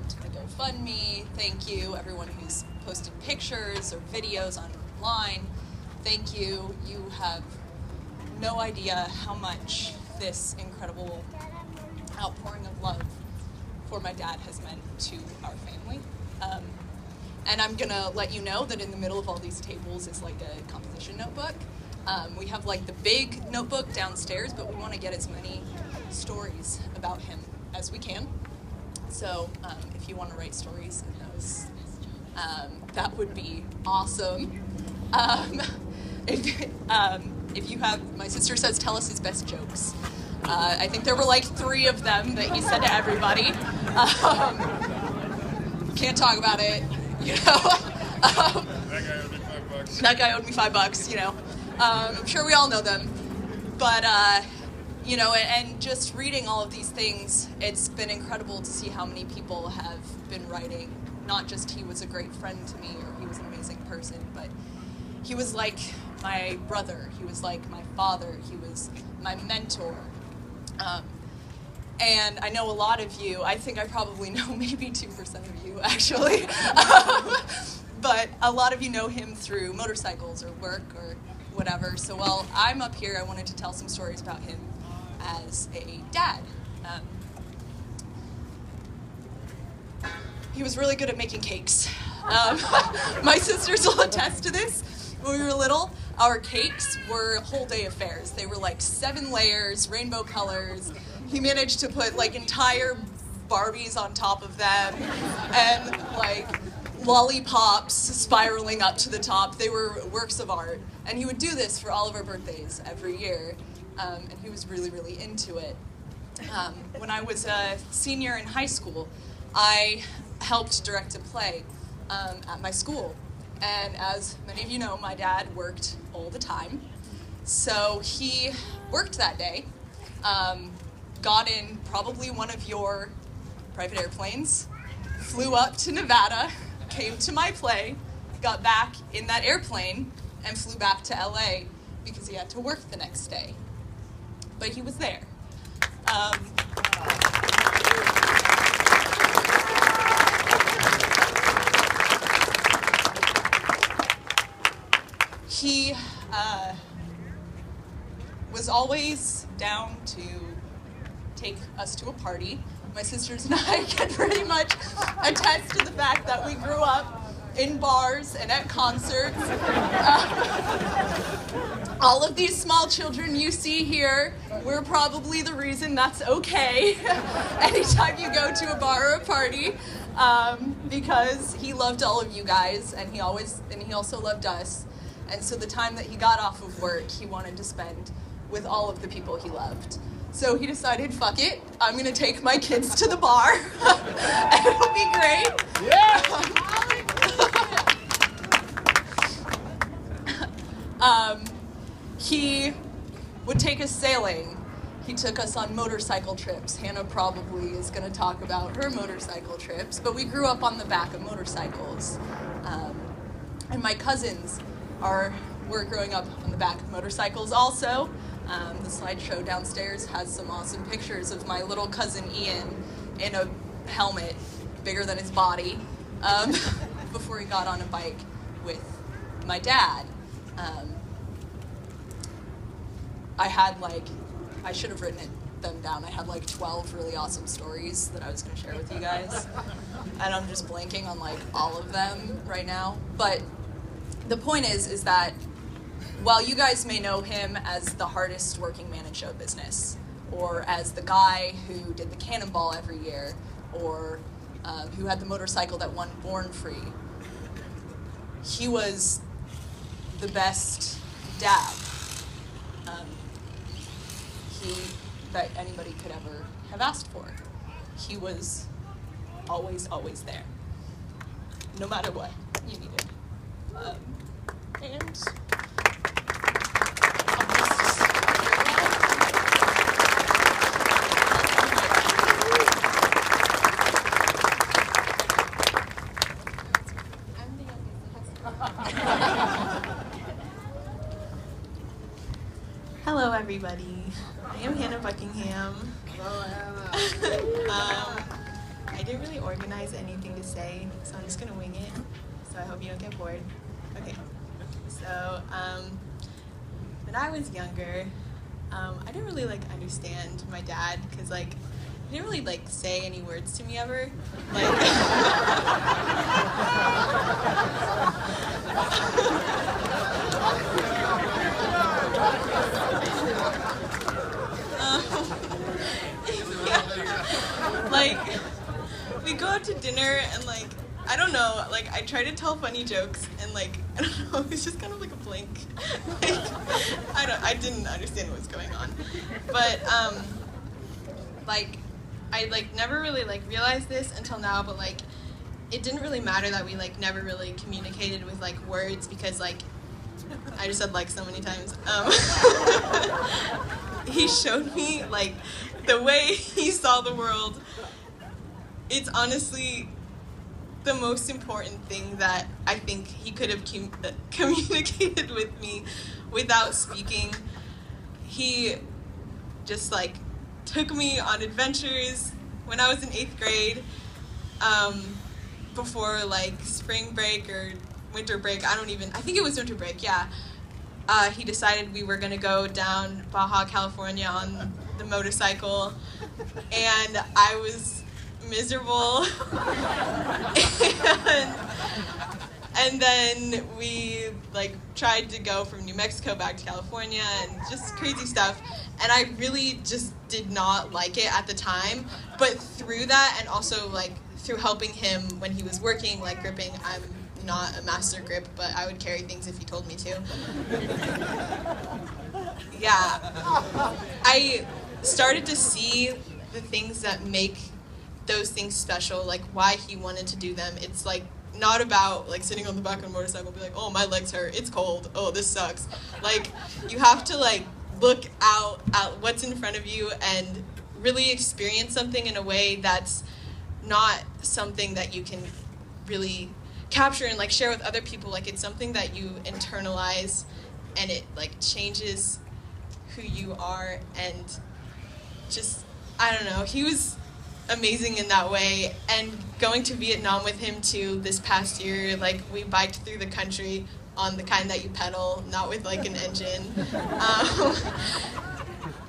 started a GoFundMe. Thank you, everyone who's posted pictures or videos online. Thank you. You have no idea how much this incredible outpouring of love for my dad has meant to our family. And I'm gonna let you know that in the middle of all these tables is like a composition notebook. We have like the big notebook downstairs, but we want to get as many stories about him as we can. So if you want to write stories in those, that would be awesome. If you have, my sister says, tell us his best jokes. I think there were like 3 of them that he said to everybody. Can't talk about it, you know. That guy owed me $5, you know. I'm sure we all know them. But, you know, and just reading all of these things, it's been incredible to see how many people have been writing. Not just he was a great friend to me or he was an amazing person, but he was like my brother. He was like my father. He was my mentor. And I know a lot of you, I think I probably know maybe 2% of you actually, but a lot of you know him through motorcycles or work or whatever. So while I'm up here, I wanted to tell some stories about him as a dad. He was really good at making cakes. My sisters will attest to this. When we were little, our cakes were whole day affairs. They were like 7 layers, rainbow colors. He managed to put like entire Barbies on top of them and like lollipops spiraling up to the top. They were works of art. And he would do this for all of our birthdays every year. And he was really, really into it. When I was a senior in high school, I helped direct a play at my school. And as many of you know, my dad worked all the time. So he worked that day, got in probably one of your private airplanes, flew up to Nevada, came to my play, got back in that airplane, and flew back to LA because he had to work the next day. But he was there. He was always down to take us to a party. My sisters and I can pretty much attest to the fact that we grew up in bars and at concerts. All of these small children you see here, we're probably the reason that's okay anytime you go to a bar or a party, because he loved all of you guys, and he also loved us. And so the time that he got off of work, he wanted to spend with all of the people he loved. So he decided, fuck it, I'm gonna take my kids to the bar, and it'll be great. Yeah. He would take us sailing. He took us on motorcycle trips. Hannah probably is gonna talk about her motorcycle trips, but we grew up on the back of motorcycles. And my cousins were growing up on the back of motorcycles also. The slideshow downstairs has some awesome pictures of my little cousin Ian in a helmet bigger than his body before he got on a bike with my dad. I should have written them down. I had like 12 really awesome stories that I was going to share with you guys. And I'm just blanking on like all of them right now. But the point is that while you guys may know him as the hardest working man in show business, or as the guy who did the cannonball every year, or who had the motorcycle that won Born Free, he was the best dad that anybody could ever have asked for. He was always, always there, no matter what you needed. Hello, everybody. I am Hannah Buckingham. Hello, Hannah. I didn't really organize anything to say, so I'm just gonna wing it. So I hope you don't get bored. Okay. So when I was younger, I didn't really like understand my dad because like he didn't really like say any words to me ever. Like yeah. Like we go out to dinner and like I don't know, like I try to tell funny jokes and like I don't know, it's just kind of like a blank. Like I didn't understand what was going on. But like I like never really like realized this until now, but like it didn't really matter that we like never really communicated with like words because like I just said like so many times. He showed me like the way he saw the world. It's honestly the most important thing that I think he could have communicated with me without speaking. He just like took me on adventures when I was in 8th grade, before like spring break or winter break. I think it was winter break, yeah. He decided we were gonna go down Baja California on the motorcycle, and I was miserable. and then we like tried to go from New Mexico back to California and just crazy stuff, and I really just did not like it at the time, but through that and also like through helping him when he was working like gripping, I'm not a master grip, but I would carry things if he told me to. Yeah, I started to see the things that make those things special, like why he wanted to do them. It's like not about like sitting on the back of a motorcycle and be like, oh, my legs hurt, it's cold, oh, this sucks. Like you have to like look out at what's in front of you and really experience something in a way that's not something that you can really capture and like share with other people. Like it's something that you internalize and it like changes who you are, and just I don't know, he was amazing in that way. And going to Vietnam with him too this past year, like we biked through the country on the kind that you pedal, not with like an engine.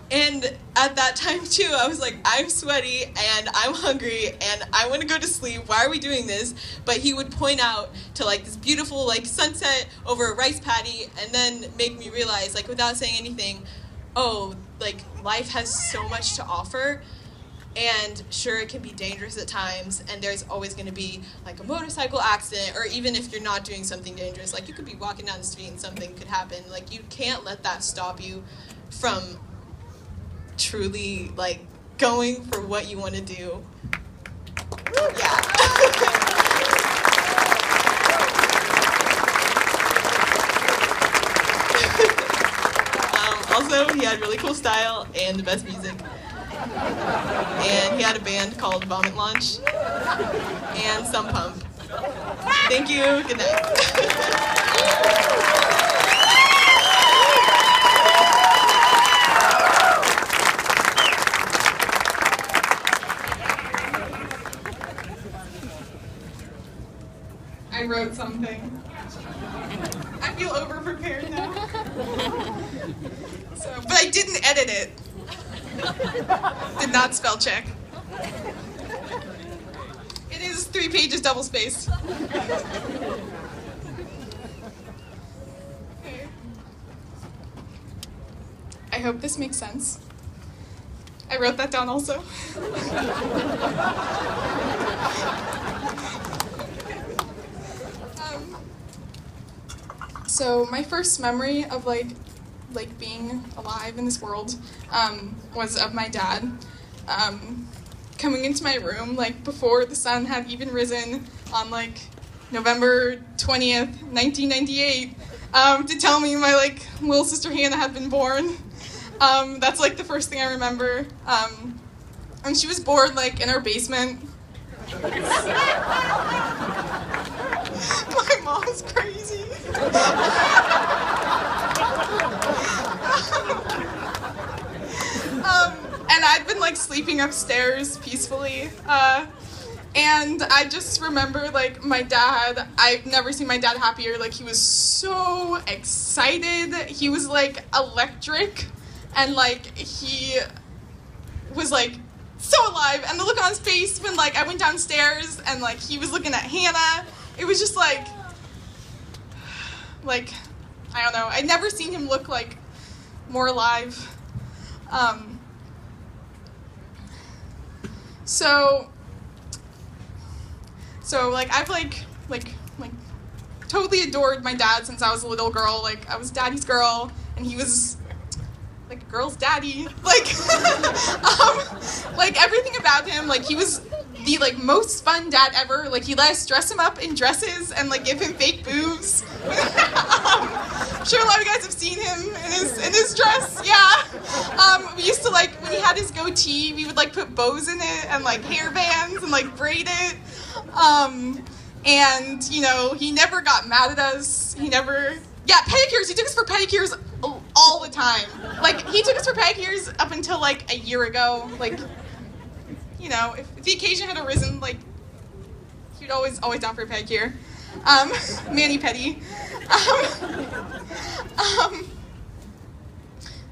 And at that time too, I was like, I'm sweaty and I'm hungry and I want to go to sleep. Why are we doing this? But he would point out to like this beautiful like sunset over a rice paddy and then make me realize, like without saying anything, oh, like life has so much to offer. And sure, it can be dangerous at times, and there's always going to be like a motorcycle accident, or even if you're not doing something dangerous, like you could be walking down the street and something could happen. Like you can't let that stop you from truly like going for what you want to do. Yeah. Also, he had really cool style and the best music. And he had a band called Vomit Launch and Some Pump. Thank you. Good night. I wrote something. I feel over-prepared now. But I didn't edit it. Did not spell check. It is 3 pages double-spaced. Okay. I hope this makes sense. I wrote that down also. So my first memory of like being alive in this world was of my dad coming into my room like before the sun had even risen on like November 20th, 1998, to tell me my like little sister Hannah had been born. That's like the first thing I remember. And she was born like in our basement. My mom's crazy. And I'd been like sleeping upstairs peacefully, And I just remember, like, my dad, I've never seen my dad happier. Like, he was so excited. He was, like, electric. And, like, he was, like, so alive. And the look on his face when, like, I went downstairs and, like, he was looking at Hannah. It was just, like, I don't know. I'd never seen him look, like, more alive. So like I've like totally adored my dad since I was a little girl. Like I was daddy's girl and he was like a girl's daddy. Like like everything about him, like he was the like most fun dad ever. Like he let us dress him up in dresses and like give him fake boobs. I'm sure a lot of you guys have seen him in his dress. Yeah. We used to like when he had his goatee, we would like put bows in it and like hair bands and like braid it. And you know he never got mad at us. Yeah, pedicures. He took us for pedicures all the time. Like he took us for pedicures up until like a year ago. Like. You know, if the occasion had arisen, like, he'd always down for a pedicure. Mani-pedi.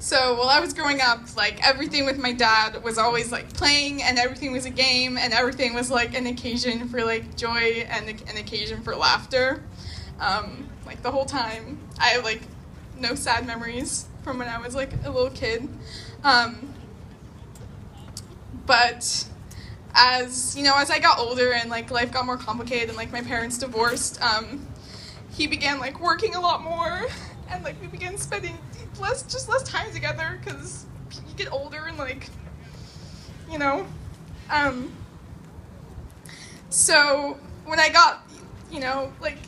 So while I was growing up, like, everything with my dad was always, like, playing, and everything was a game, and everything was, like, an occasion for, like, joy and an occasion for laughter. Like, the whole time. I have, like, no sad memories from when I was, like, a little kid. But as I got older and like life got more complicated and like my parents divorced, he began like working a lot more and like we began spending less time together because you get older and like, you know. So when I got, like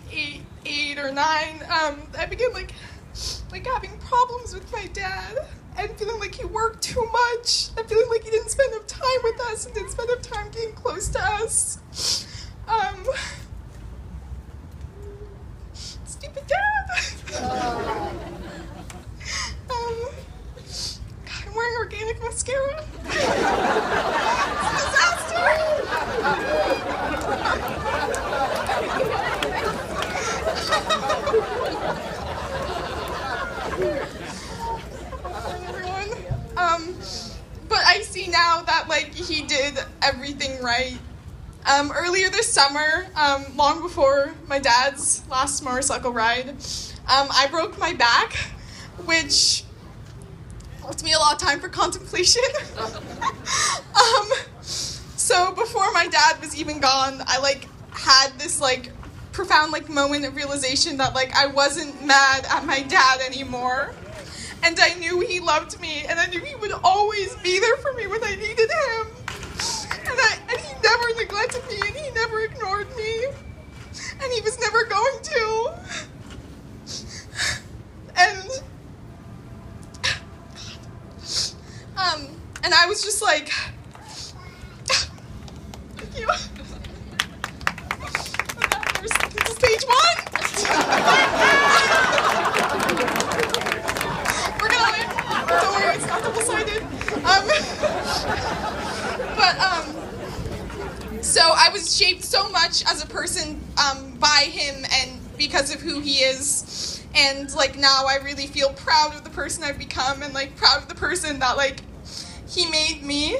eight or nine, I began like having problems with my dad. And feeling like he worked too much. And feeling like he didn't spend enough time with us and didn't spend enough time getting close to us. Stupid dad. God, I'm wearing organic mascara. It's a disaster. But I see now that, like, he did everything right. Earlier this summer, long before my dad's last motorcycle ride, I broke my back, which left me a lot of time for contemplation. So before my dad was even gone, I, like, had this, like, profound, like, moment of realization that, like, I wasn't mad at my dad anymore. And I knew he loved me, and I knew he would always be there for me when I needed him. And he never neglected me, and he never ignored me. And he was never going to. And I was just like, thank you. This is stage one. Don't worry, it's not double-sided. So I was shaped so much as a person by him and because of who he is. And, like, now I really feel proud of the person I've become and, like, proud of the person that, like, he made me.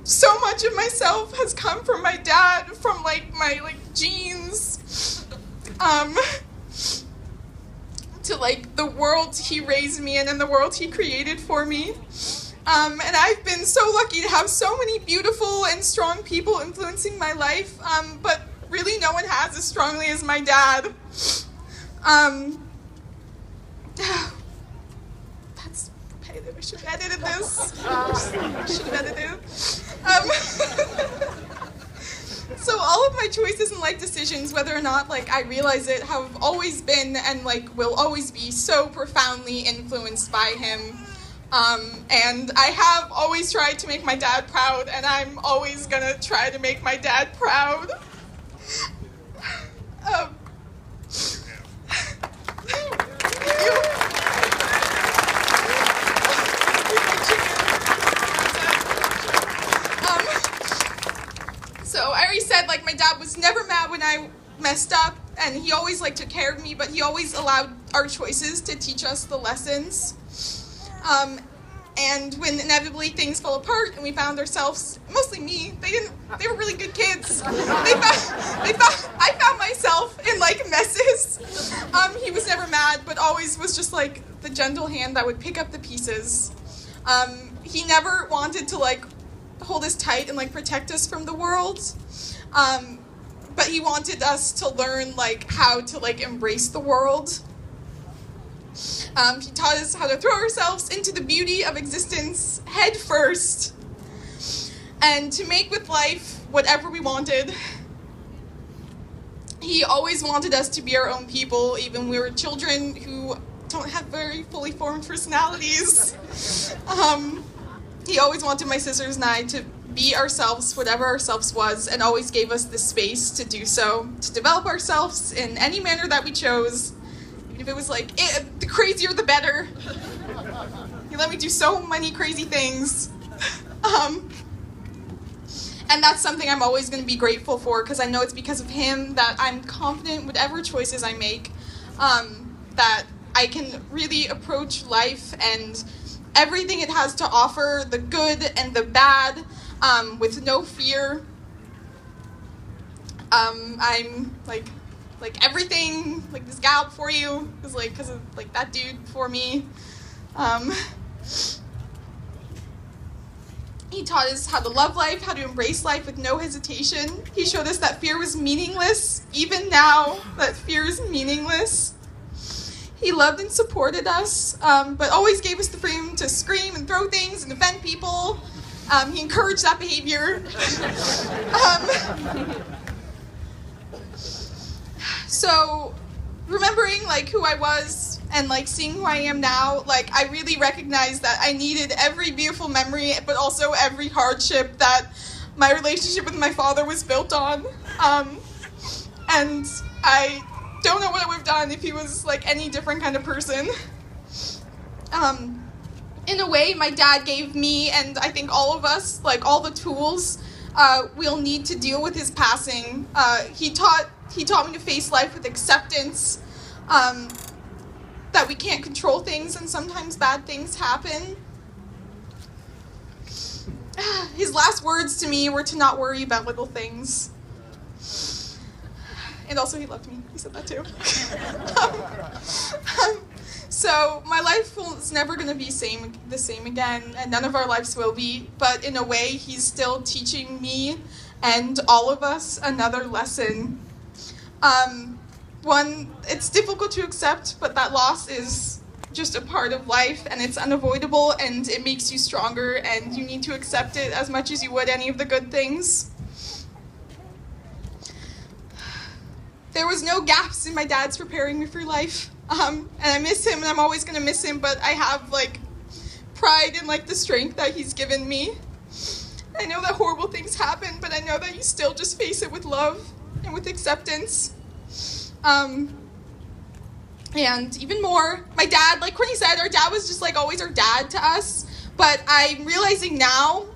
So much of myself has come from my dad, from, like, my, like, genes. To, like, the world he raised me in and the world he created for me. And I've been so lucky to have so many beautiful and strong people influencing my life, but really no one has as strongly as my dad. That's repetitive. I should have edited this. I should have edited. So all of my choices and life decisions, whether or not like I realize it, have always been and like will always be so profoundly influenced by him. And I have always tried to make my dad proud, and I'm always gonna try to make my dad proud. So I already said, like, my dad was never mad when I messed up, and he always, like, took care of me, but he always allowed our choices to teach us the lessons. And when inevitably things fell apart and we found ourselves, mostly me, they were really good kids. I found myself in, like, messes. He was never mad, but always was just, like, the gentle hand that would pick up the pieces. He never wanted to, like, hold us tight and, like, protect us from the world. But he wanted us to learn, like, how to, like, embrace the world. He taught us how to throw ourselves into the beauty of existence head first, and to make with life whatever we wanted. He always wanted us to be our own people, even when we were children who don't have very fully formed personalities. He always wanted my sisters and I to be ourselves, whatever ourselves was, and always gave us the space to do so, to develop ourselves in any manner that we chose. If it was like, the crazier the better. He let me do so many crazy things. And that's something I'm always going to be grateful for, because I know it's because of him that I'm confident whatever choices I make, that I can really approach life and everything it has to offer, the good and the bad, with no fear. I'm like everything, like this gal before you was like because of like that dude before me. He taught us how to love life, how to embrace life with no hesitation. He showed us that fear was meaningless. Even now, that fear is meaningless. He loved and supported us, but always gave us the freedom to scream and throw things and offend people. He encouraged that behavior. So, remembering, like, who I was and, like, seeing who I am now, like, I really recognized that I needed every beautiful memory, but also every hardship that my relationship with my father was built on. And I don't know what I would have done if he was, like, any different kind of person. In a way, my dad gave me, and I think all of us, like, all the tools we'll need to deal with his passing. He taught me to face life with acceptance, that we can't control things and sometimes bad things happen. His last words to me were to not worry about little things. And also he loved me. He said that too. So my life is never going to be the same again, and none of our lives will be, but in a way he's still teaching me and all of us another lesson. One, it's difficult to accept, but that loss is just a part of life, and it's unavoidable, and it makes you stronger, and you need to accept it as much as you would any of the good things. There was no gaps in my dad's preparing me for life, and I miss him, and I'm always going to miss him, but I have, like, pride in, like, the strength that he's given me. I know that horrible things happen, but I know that you still just face it with love and with acceptance. And even more, my dad, like Courtney said, our dad was just, like, always our dad to us, but I'm realizing now,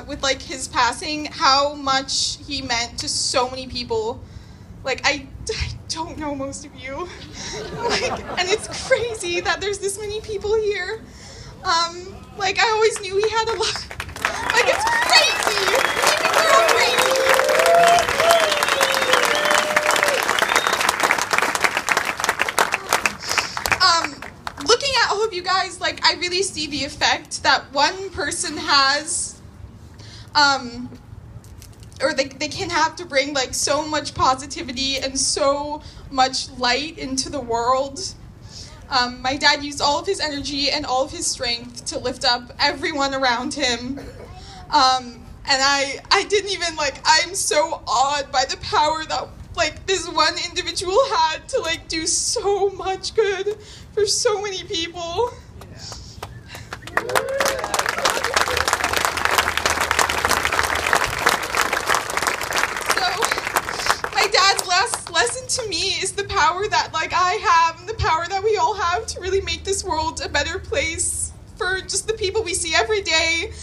with, like, his passing, how much he meant to so many people. Like, I don't know most of you, like, and it's crazy that there's this many people here. Like, I always knew he had a lot, like, it's crazy, we're all crazy. Looking at all of you guys, like, I really see the effect that one person has, or they can have to bring, like, so much positivity and so much light into the world. My dad used all of his energy and all of his strength to lift up everyone around him. And I didn't even, like, I'm so awed by the power that, like, this one individual had to, like, do so much good for so many people. My dad's last lesson to me is the power that, like, I have and the power that we all have to really make this world a better place for just the people we see every day,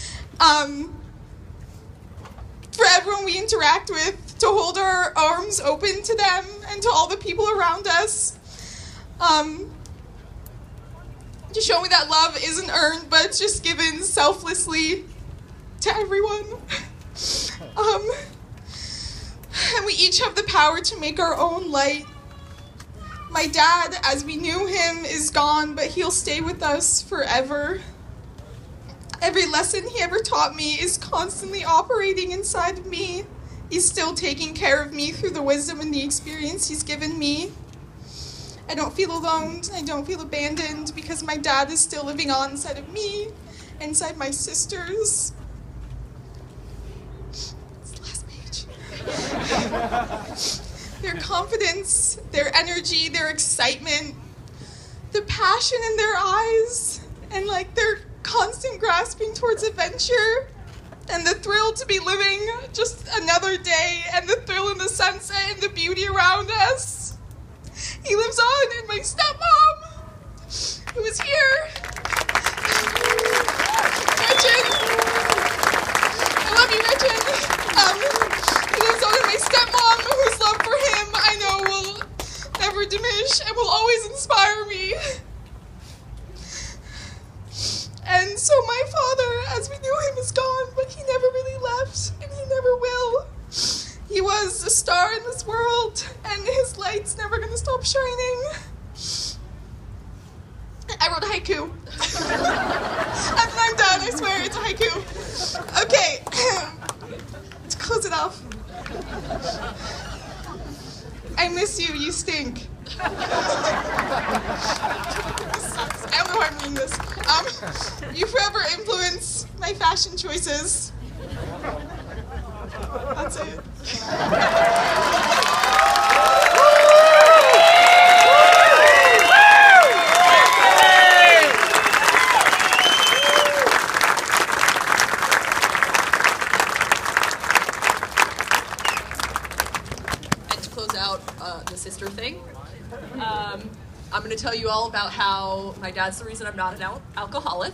for everyone we interact with, to hold our arms open to them and to all the people around us. To show me that love isn't earned, but it's just given selflessly to everyone. And we each have the power to make our own light. My dad, as we knew him, is gone, but he'll stay with us forever. Every lesson he ever taught me is constantly operating inside of me. He's still taking care of me through the wisdom and the experience he's given me. I don't feel alone, I don't feel abandoned, because my dad is still living on inside of me, inside my sisters. It's the last page. Their confidence, their energy, their excitement, the passion in their eyes, and like their constant grasping towards adventure, and the thrill to be living just another day, and the thrill in the sunset and the beauty around us. He lives on in my stepmom, who is here. Gretchen. I love you, Gretchen. He lives on in my stepmom, whose love for him I know will never diminish and will always inspire me. And so my father, as we knew him, is gone, but he never really left, and he never will. He was a star in this world, and his light's never gonna stop shining. I wrote a haiku. I'm done, I swear, it's a haiku. Okay, let's close it off. I miss you, you stink. I don't know why I'm reading this. You forever influence my fashion choices. That's it. And to close out the sister thing, I'm going to tell you all about how my dad's the reason I'm not an alcoholic.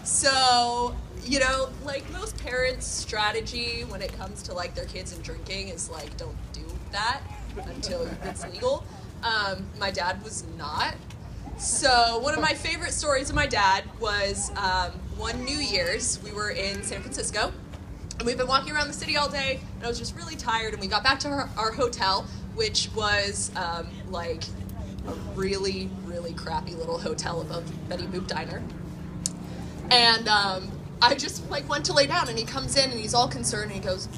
So, you know, like most parents' strategy when it comes to like their kids and drinking is like, don't do that until it's legal. My dad was not. So one of my favorite stories of my dad was one New Year's. We were in San Francisco, and we've been walking around the city all day, and I was just really tired, and we got back to our hotel, which was like a really, really crappy little hotel above Betty Boop Diner. And I just like went to lay down, and he comes in and he's all concerned, and he goes,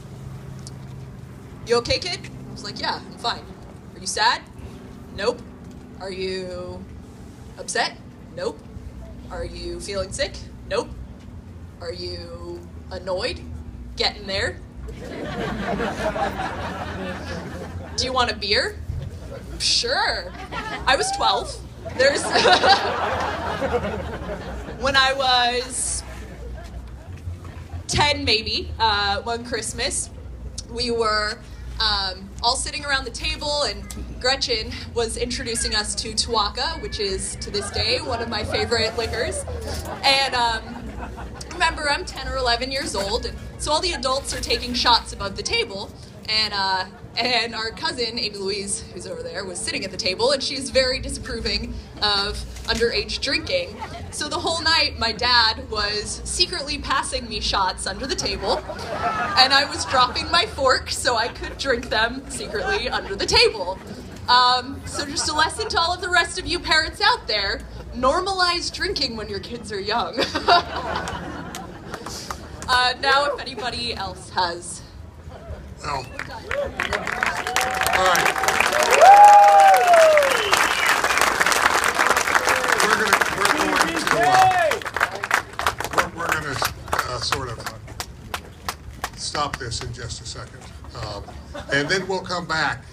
"You okay, kid?" I was like, "Yeah, I'm fine." "Are you sad?" "Nope." "Are you upset?" "Nope." "Are you feeling sick?" "Nope." "Are you annoyed?" "Getting there." "Do you want a beer?" "Sure." I was 12. There's when I was 10 maybe, one Christmas, we were all sitting around the table, and Gretchen was introducing us to Tuaca, which is to this day one of my favorite liquors. And remember, I'm 10 or 11 years old, and so all the adults are taking shots above the table, and our cousin, Amy Louise, who's over there, was sitting at the table, and she's very disapproving of underage drinking. So the whole night, my dad was secretly passing me shots under the table, and I was dropping my fork so I could drink them secretly under the table. So just a lesson to all of the rest of you parents out there, normalize drinking when your kids are young. Now if anybody else has... Oh. All right. We're going to sort of stop this in just a second. And then we'll come back